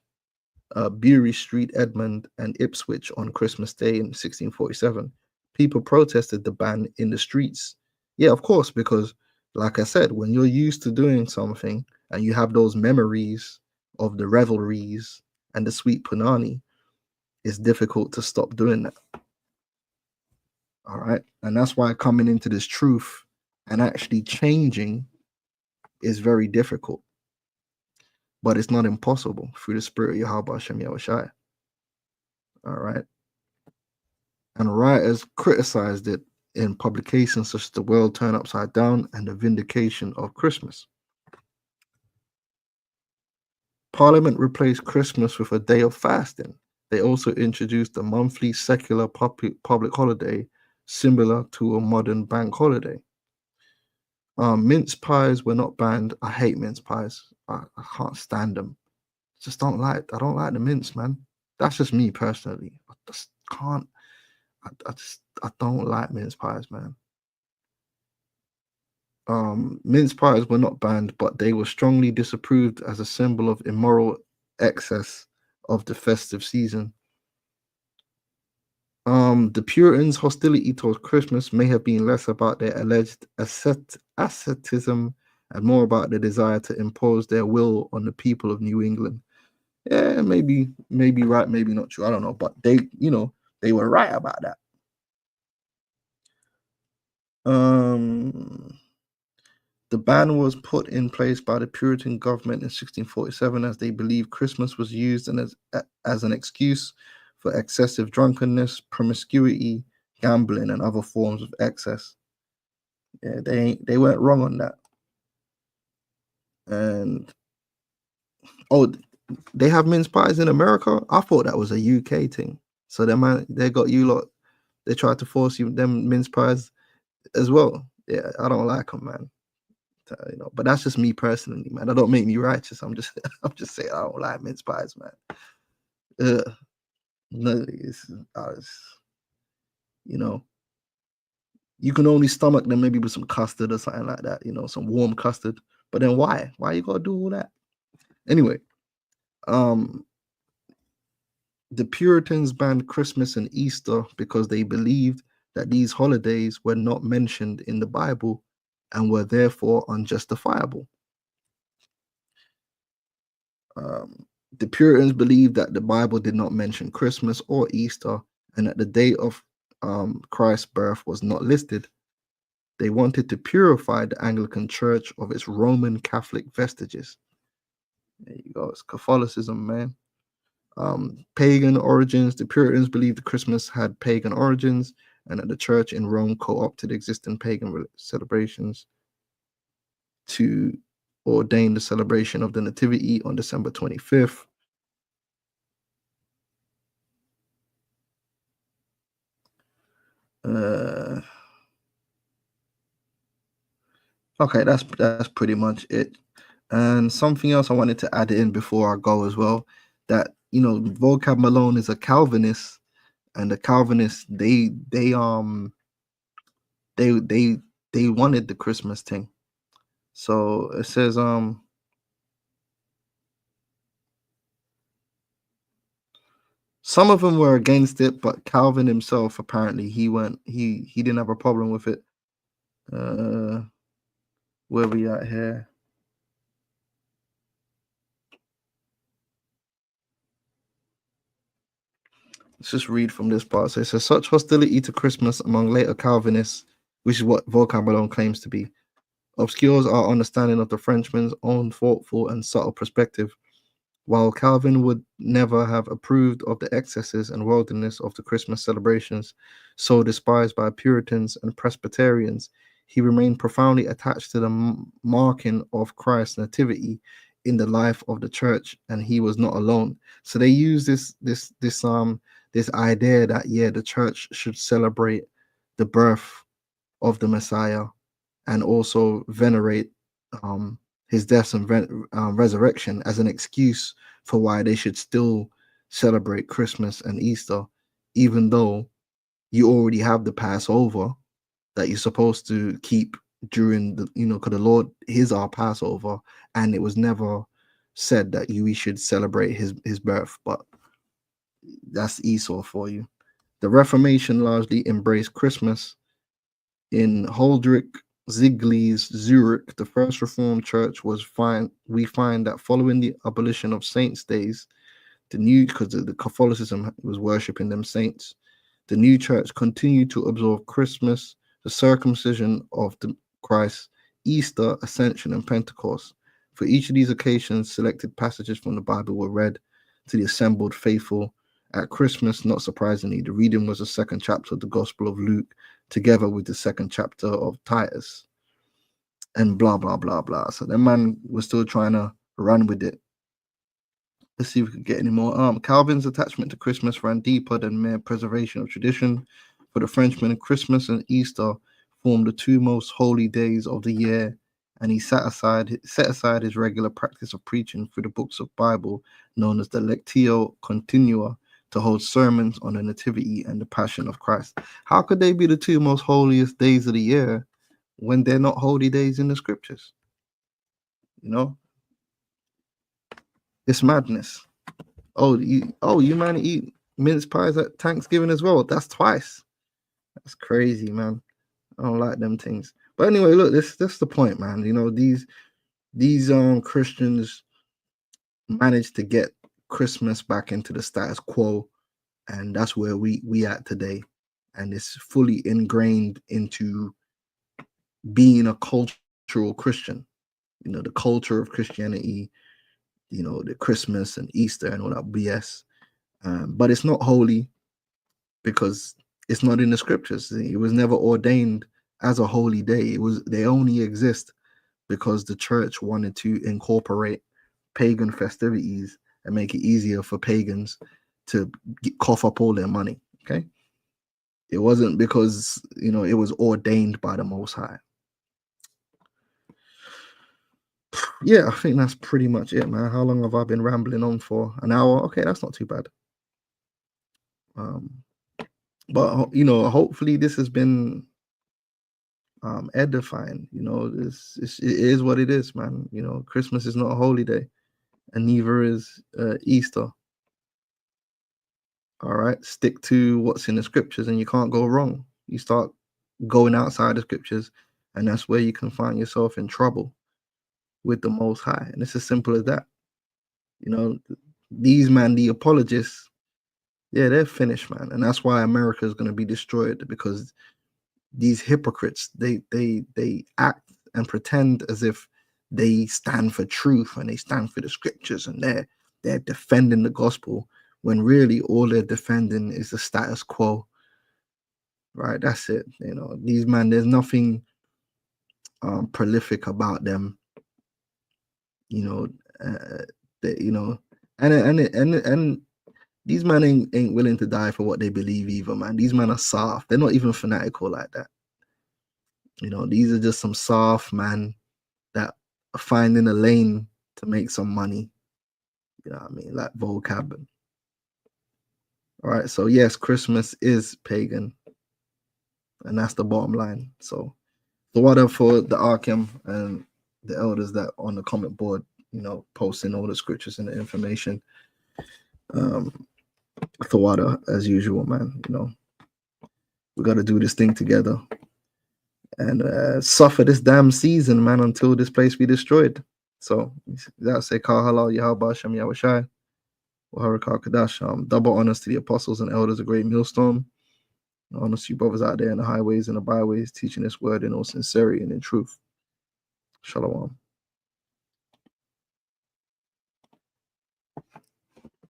Bury Street, Edmund, and Ipswich on Christmas Day in 1647. People protested the ban in the streets. Yeah, of course, because, like I said, when you're used to doing something and you have those memories of the revelries and the sweet punani, it's difficult to stop doing that. All right. And that's why coming into this truth and actually changing is very difficult. But it's not impossible through the spirit of Yahweh Hashem Yahushai. All right. And writers criticized it in publications such as The World Turned Upside Down and The Vindication of Christmas. Parliament replaced Christmas with a day of fasting. They also introduced a monthly secular public holiday similar to a modern bank holiday. Mince pies were not banned. I hate mince pies. I can't stand them. I don't like the mince, man. That's just me personally. I just can't. I don't like mince pies, man. Mince pies were not banned, but they were strongly disapproved as a symbol of immoral excess of the festive season. The Puritans' hostility towards Christmas may have been less about their alleged asceticism and more about the desire to impose their will on the people of New England. Yeah, maybe right, maybe not true. I don't know, but they were right about that. The ban was put in place by the Puritan government in 1647 as they believed Christmas was used as an excuse for excessive drunkenness, promiscuity, gambling, and other forms of excess. Yeah, they weren't wrong on that. And they have mince pies in America. I thought that was a UK thing. So they got you lot. They tried to force you them mince pies as well. Yeah, I don't like them, man. But that's just me personally, man. That don't make me righteous. I'm just saying I don't like mince pies, man. No, you can only stomach them maybe with some custard or something like that, some warm custard. But then why you gotta do all that? Anyway, the Puritans banned Christmas and Easter because they believed that these holidays were not mentioned in the Bible and were therefore unjustifiable. The Puritans believed that the Bible did not mention Christmas or Easter and that the day of Christ's birth was not listed. They wanted to purify the Anglican Church of its Roman Catholic vestiges. There you go. It's Catholicism, man. Pagan origins. The Puritans believed that Christmas had pagan origins and that the church in Rome co-opted existing pagan celebrations to ordain the celebration of the Nativity on December 25th. Okay, that's pretty much it. And something else I wanted to add in before I go as well, that Vocab Malone is a Calvinist, and the Calvinists they wanted the Christmas thing. So it says some of them were against it, but Calvin himself apparently he didn't have a problem with it. Where we at here? Let's just read from this part. So it says, such hostility to Christmas among later Calvinists, which is what Vocab Malone claims to be, obscures our understanding of the Frenchman's own thoughtful and subtle perspective. While Calvin would never have approved of the excesses and worldliness of the Christmas celebrations, so despised by Puritans and Presbyterians, he remained profoundly attached to the marking of Christ's nativity in the life of the church, and he was not alone. So they use this idea that the church should celebrate the birth of the Messiah and also venerate his death and resurrection as an excuse for why they should still celebrate Christmas and Easter, even though you already have the Passover that you're supposed to keep during the, because the Lord is our Passover, and it was never said that we should celebrate his birth. But that's Esau for you. The Reformation largely embraced Christmas. In Huldrych Zwingli's Zurich, the first Reformed church we find that following the abolition of saints' days, because the Catholicism was worshipping them saints, the new church continued to observe Christmas, the circumcision of the Christ, Easter, Ascension, and Pentecost. For each of these occasions, selected passages from the Bible were read to the assembled faithful. At Christmas, not surprisingly, the reading was the second chapter of the Gospel of Luke, together with the second chapter of Titus, and blah blah blah blah. So the man was still trying to run with it. Let's see if we can get any more. Calvin's attachment to Christmas ran deeper than mere preservation of tradition. For the Frenchman, Christmas and Easter formed the two most holy days of the year, and he set aside his regular practice of preaching through the books of Bible known as the Lectio Continua to hold sermons on the Nativity and the Passion of Christ. How could they be the two most holiest days of the year when they're not holy days in the scriptures? You know, it's madness. Oh, you man eat mince pies at Thanksgiving as well. That's twice. That's crazy, man. I don't like them things. But anyway, look, that's the point, man. You know, these Christians managed to get Christmas back into the status quo, and that's where we at today. And it's fully ingrained into being a cultural Christian. You know, the culture of Christianity, you know, the Christmas and Easter and all that BS. But it's not holy because it's not in the scriptures. It was never ordained as a holy day. They only exist because the church wanted to incorporate pagan festivities and make it easier for pagans to cough up all their money. Okay. It wasn't because, you know, it was ordained by the Most High. Yeah, I think that's pretty much it, man. How long have I been rambling on for? An hour? Okay, that's not too bad. But you know, hopefully this has been edifying. You know, it is what it is, man. You know, Christmas is not a holy day, and neither is Easter. All right, stick to what's in the scriptures, and you can't go wrong. You start going outside the scriptures, and that's where you can find yourself in trouble with the Most High. And it's as simple as that. You know, these man, the apologists, yeah, they're finished, man. And that's why America is going to be destroyed, because these hypocrites, they act and pretend as if they stand for truth and they stand for the scriptures, and they're defending the gospel, when really all they're defending is the status quo. Right? That's it. You know, these man, there's nothing prolific about them. You know, and these men ain't willing to die for what they believe either, man. These men are soft. They're not even fanatical like that. You know, these are just some soft man that are finding a lane to make some money. You know what I mean? Like vocab. All right. So yes, Christmas is pagan, and that's the bottom line. So the water for the Arkham and the elders that on the comment board, you know, posting all the scriptures and the information. Thawada, as usual, man. You know, we got to do this thing together and suffer this damn season, man, until this place be destroyed. So that's say Kal Halal Yahweh Shem Yahushai, Waharakal Kadash. Double honors to the apostles and elders, a great millstone. Honors to you brothers out there in the highways and the byways, teaching this word in all sincerity and in truth. Shalom.